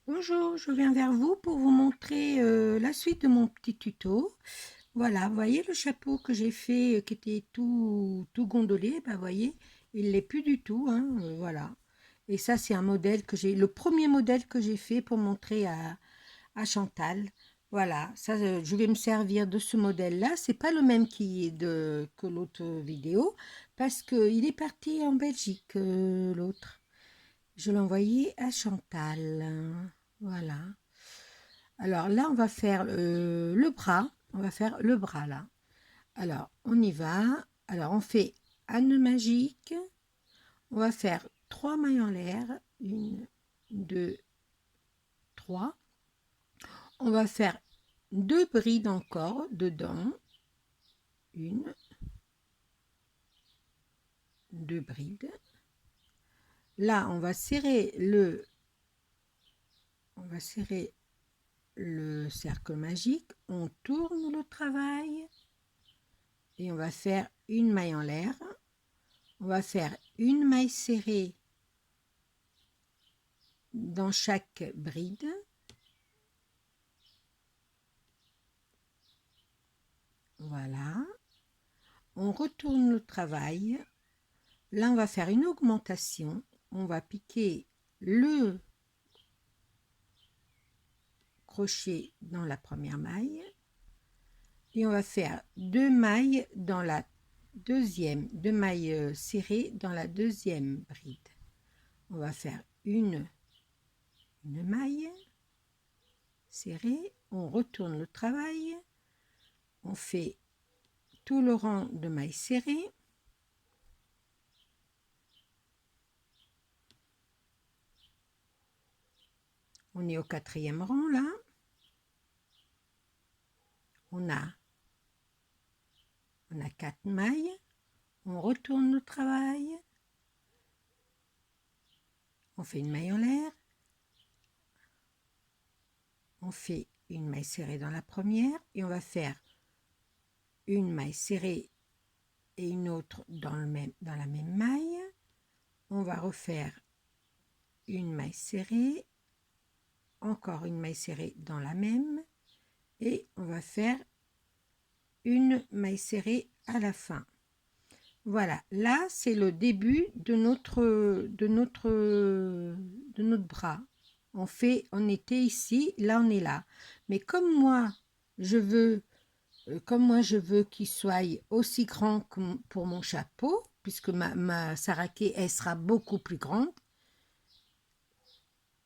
Bonjour, je viens vers vous pour vous montrer la suite de mon petit tuto. Voilà, vous voyez le chapeau que j'ai fait qui était tout gondolé, bah, vous voyez, il l'est plus du tout, hein, voilà. Et ça, c'est un modèle que j'ai, le premier modèle que j'ai fait pour montrer à Chantal. Voilà, ça, je vais me servir de ce modèle-là. C'est pas le même que l'autre vidéo, parce qu'il est parti en Belgique, l'autre. Je l'ai envoyé à Chantal. Voilà. Alors là, on va faire le bras. On va faire le bras là. Alors, on y va. Alors, on fait un nœud magique. On va faire 3 mailles en l'air. Une, deux, trois. On va faire 2 brides encore dedans. Une, 2 brides. Là, on va serrer le cercle magique. On tourne le travail. Et on va faire une maille en l'air. On va faire une maille serrée dans chaque bride. Voilà. On retourne le travail. Là, on va faire une augmentation. On va piquer le crochet dans la première maille. Et on va faire 2 mailles dans la deuxième, 2 mailles serrées dans la deuxième bride. On va faire une maille serrée. On retourne le travail. On fait tout le rang de mailles serrées. On est au 4e rang là. On a 4 mailles. On retourne le travail. On fait une maille en l'air. On fait une maille serrée dans la première et on va faire une maille serrée et une autre dans la même maille. On va refaire une maille serrée, encore une maille serrée dans la même et on va faire une maille serrée à la fin. Voilà, là c'est le début de notre bras. On était ici, là on est là. Mais comme moi je veux qu'il soit aussi grand que pour mon chapeau, puisque ma saraké elle sera beaucoup plus grande,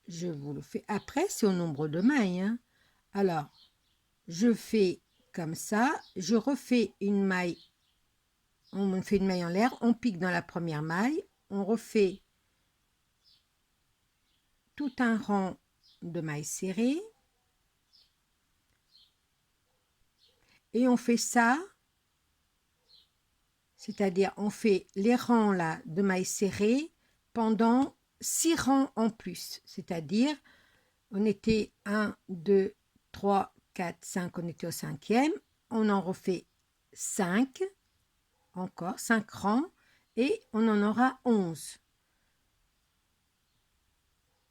je vous le fais. Après c'est au nombre de mailles, hein. Alors je fais comme ça, je refais une maille. On fait une maille en l'air, on pique dans la première maille, on refait tout un rang de mailles serrées et on fait ça, c'est-à-dire on fait les rangs là de mailles serrées pendant 6 rangs en plus, c'est-à-dire on était 1, 2, 3, 4, 5, on était au 5e, on en refait 5, encore 5 rangs et on en aura 11.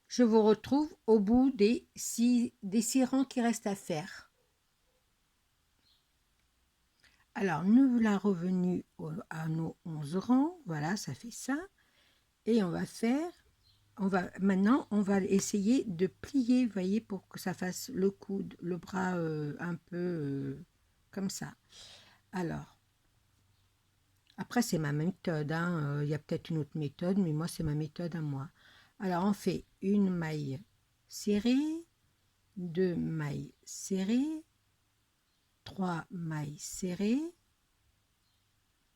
Je vous retrouve au bout des 6 rangs qui restent à faire. Alors, nous voilà revenus à nos 11 rangs. Voilà, ça fait ça. Et maintenant, on va essayer de plier, vous voyez, pour que ça fasse le coude, le bras un peu comme ça. Alors, après, c'est ma méthode, hein. Il y a peut-être une autre méthode, mais moi, c'est ma méthode à moi. Alors, on fait une maille serrée, 2 mailles serrées, 3 mailles serrées,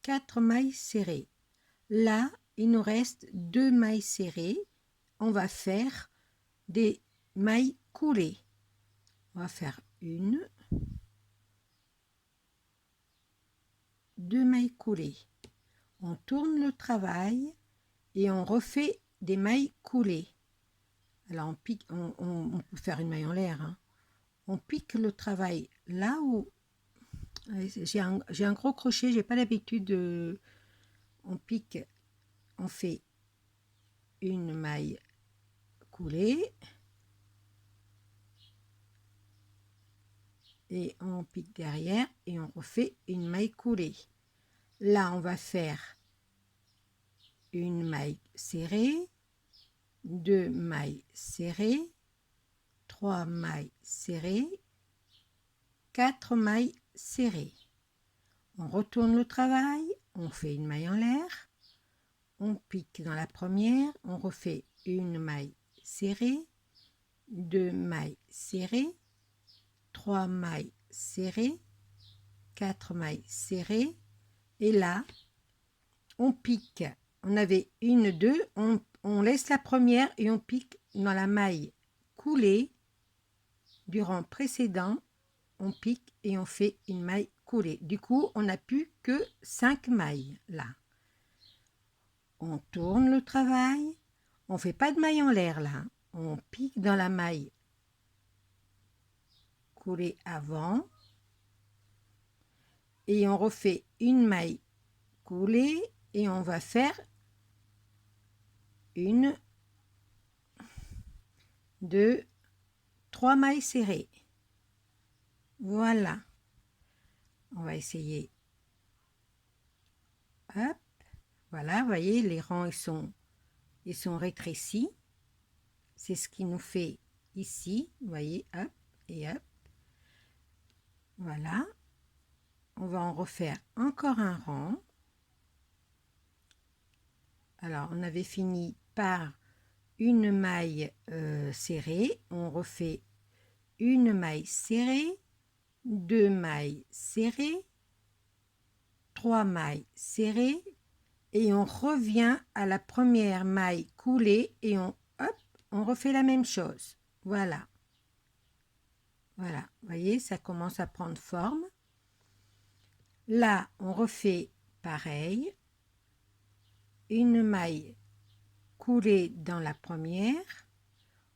4 mailles serrées. Là, il nous reste 2 mailles serrées. On va faire des mailles coulées. On va faire une, 2 mailles coulées. On tourne le travail et on refait des mailles coulées. Alors on pique, on peut faire une maille en l'air, hein. On pique le travail là où j'ai un gros crochet, j'ai pas l'habitude de. On pique, on fait une maille coulée, et on pique derrière et on refait une maille coulée. Là, on va faire une maille serrée, 2 mailles serrées, 3 mailles serrées, 4 mailles serrées. On retourne le travail, on fait une maille en l'air, on pique dans la première, on refait une maille serrée, 2 mailles serrées, 3 mailles serrées, 4 mailles serrées, et là, on pique. On avait une, deux, on laisse la première et on pique dans la maille coulée du rang précédent, on pique et on fait une maille coulée. Du coup, on n'a plus que 5 mailles là. On tourne le travail, on fait pas de maille en l'air là, on pique dans la maille coulée avant et on refait une maille coulée et on va faire une, 2, 3 mailles serrées. Voilà. On va essayer. Hop. Voilà, vous voyez, les rangs ils sont rétrécis. C'est ce qui nous fait ici. Vous voyez, hop et hop. Voilà. On va en refaire encore un rang. Alors, on avait fini par une maille serrée. On refait une maille serrée, 2 mailles serrées, 3 mailles serrées, et on revient à la première maille coulée et on refait la même chose. Voilà. Voilà, vous voyez, ça commence à prendre forme. Là, on refait pareil. Une maille coulée dans la première.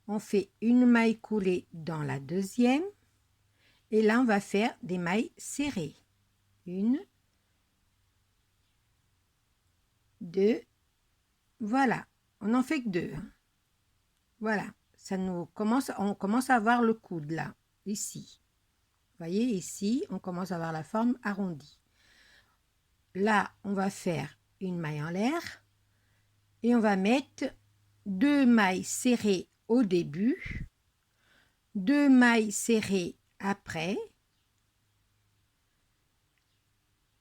On fait une maille coulée dans la deuxième. Et là, on va faire des mailles serrées. 1, 2, voilà. On n'en fait que 2. Voilà, on commence à avoir le coude là, ici. Vous voyez, ici, on commence à avoir la forme arrondie. Là, on va faire une maille en l'air et on va mettre 2 mailles serrées au début, 2 mailles serrées après,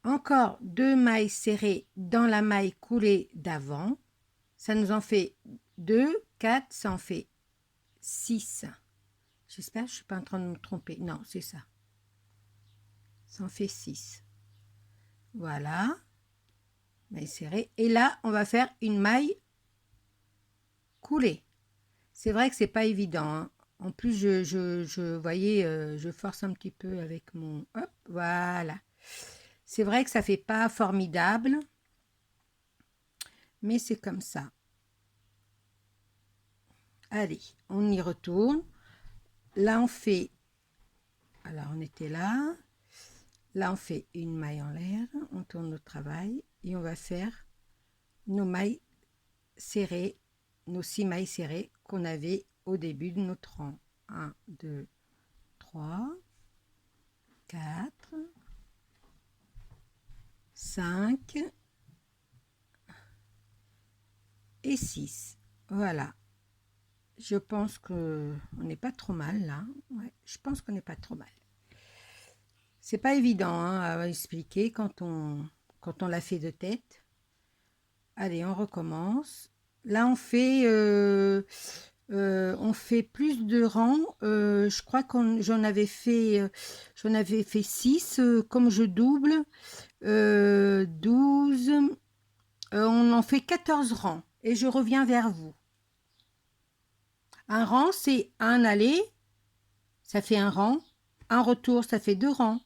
encore 2 mailles serrées dans la maille coulée d'avant. Ça nous en fait 2, 4, ça en fait 6. J'espère que je ne suis pas en train de me tromper. Non, c'est ça. Ça en fait 6. Voilà. Maille serrée. Et là, on va faire une maille coulée. C'est vrai que c'est pas évident, hein. En plus, voyez, je force un petit peu avec mon... Hop, voilà. C'est vrai que ça fait pas formidable, mais c'est comme ça. Allez, on y retourne. Là, on fait... Alors, on était là. Là, on fait une maille en l'air. On tourne le travail et on va faire nos mailles serrées, nos 6 mailles serrées qu'on avait au début de notre rang. 1, 2, 3, 4, 5 et 6. Voilà. Je pense qu'on n'est pas trop mal là. Ouais, je pense qu'on n'est pas trop mal. C'est pas évident hein, à expliquer quand on l'a fait de tête. Allez, on recommence. Là, on fait plus de rangs. Je crois que j'en avais fait 6. Comme je double, 12. On en fait 14 rangs. Et je reviens vers vous. Un rang, c'est un aller. Ça fait un rang. Un retour, ça fait 2 rangs.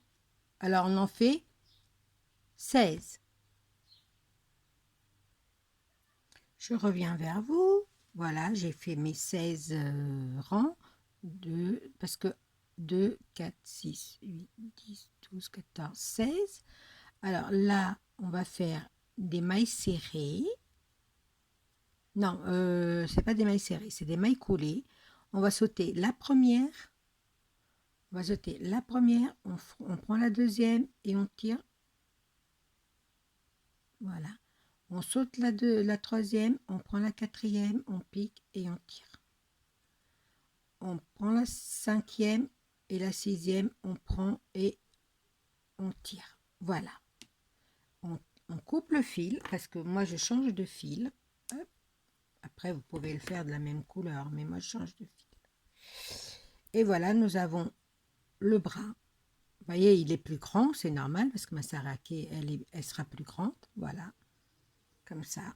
Alors, on en fait 16. Je reviens vers vous. Voilà, j'ai fait mes 16 rangs. Parce que 2, 4, 6, 8, 10, 12, 14, 16. Alors là, on va faire des mailles serrées. Non, c'est pas des mailles serrées, c'est des mailles coulées. On va sauter la première. On va sauter la première, on prend la deuxième et on tire. Voilà. On saute la troisième, on prend la quatrième, on pique et on tire. On prend la cinquième et la sixième, on prend et on tire. Voilà. On coupe le fil, parce que moi je change de fil. Hop. Après vous pouvez le faire de la même couleur, mais moi je change de fil. Et voilà, nous avons le bras. Vous voyez, il est plus grand, c'est normal, parce que ma saraké, elle sera plus grande. Voilà, comme ça.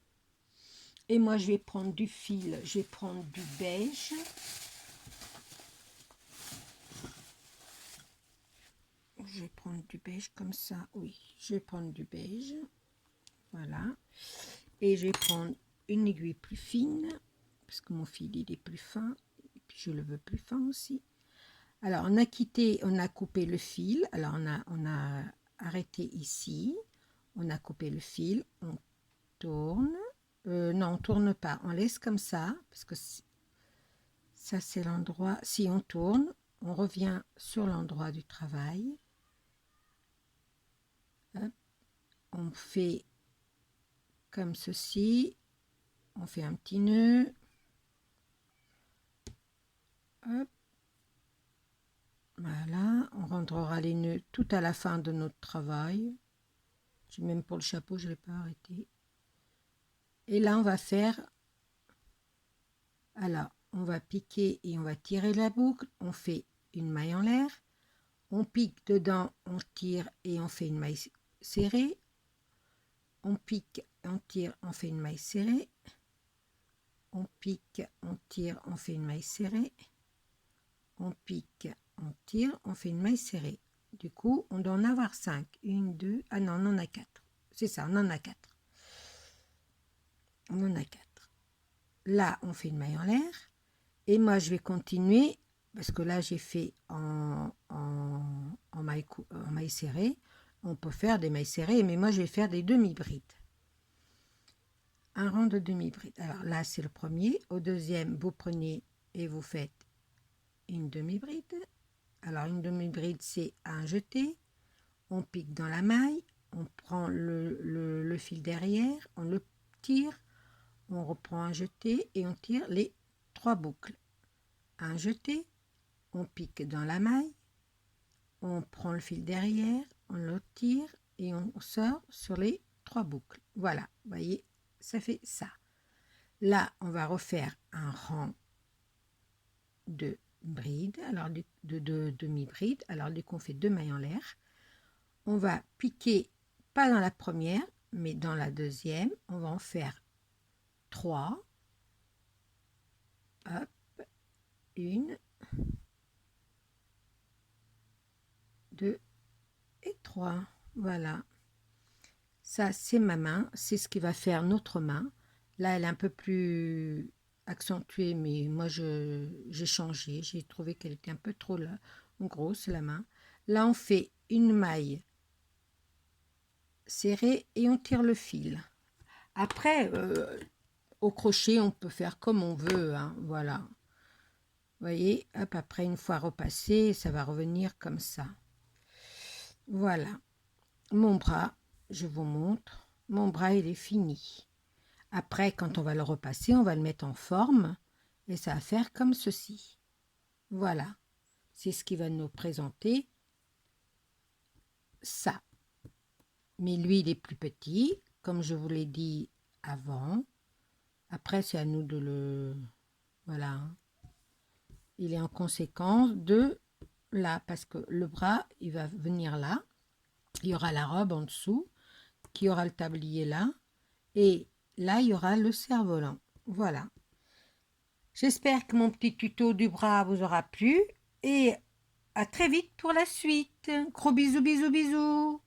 Et moi je vais prendre du fil, je vais prendre du beige. Je vais prendre du beige comme ça, oui. Je vais prendre du beige. Voilà. Et je vais prendre une aiguille plus fine, parce que mon fil il est plus fin, et puis je le veux plus fin aussi. Alors on a coupé le fil, alors on a arrêté ici, on a coupé le fil, on tourne, non on tourne pas, on laisse comme ça, parce que ça c'est l'endroit, si on tourne, on revient sur l'endroit du travail, hop, on fait comme ceci, on fait un petit nœud, hop, voilà, on rentrera les nœuds tout à la fin de notre travail. Même pour le chapeau, je ne l'ai pas arrêté. Et là, on va faire, alors, on va piquer et on va tirer la boucle. On fait une maille en l'air. On pique dedans, on tire et on fait une maille serrée. On pique, on tire, on fait une maille serrée. On pique, on tire, on fait une maille serrée. On pique, on tire, on fait une maille serrée. Du coup, on doit en avoir 5. 1, 2, ah non, on en a 4. C'est ça, on en a 4. On en a 4. Là, on fait une maille en l'air. Et moi, je vais continuer, parce que là, j'ai fait en maille serrée. On peut faire des mailles serrées, mais moi, je vais faire des demi-brides. Un rang de demi-bride. Alors là, c'est le premier. Au deuxième, vous prenez et vous faites une demi-bride. Alors, une demi-bride, c'est un jeté. On pique dans la maille. On prend le fil derrière. On le tire. On reprend un jeté et on tire les 3 boucles. Un jeté. On pique dans la maille. On prend le fil derrière. On le tire et on sort sur les 3 boucles. Voilà, vous voyez, ça fait ça. Là, on va refaire un rang de brides, alors de demi-brides. Alors, du coup, on fait 2 mailles en l'air. On va piquer, pas dans la première, mais dans la deuxième. On va en faire 3. Hop, 1, 2 et 3. Voilà. Ça, c'est ma main. C'est ce qui va faire notre main. Là, elle est un peu plus accentuée, mais moi, j'ai changé. J'ai trouvé qu'elle était un peu trop grosse, la main. Là, on fait une maille serrée et on tire le fil. Après, au crochet, on peut faire comme on veut. Hein, voilà. Vous voyez, hop, après, une fois repassé, ça va revenir comme ça. Voilà. Mon bras, je vous montre. Mon bras, il est fini. Après, quand on va le repasser, on va le mettre en forme et ça va faire comme ceci. Voilà, c'est ce qui va nous présenter ça. Mais lui, il est plus petit, comme je vous l'ai dit avant. Après, c'est à nous de le... Voilà. Il est en conséquence de là, parce que le bras, il va venir là. Il y aura la robe en dessous, qui aura le tablier là. Et là, il y aura le cerf-volant. Voilà. J'espère que mon petit tuto du bras vous aura plu et à très vite pour la suite. Gros bisous, bisous, bisous.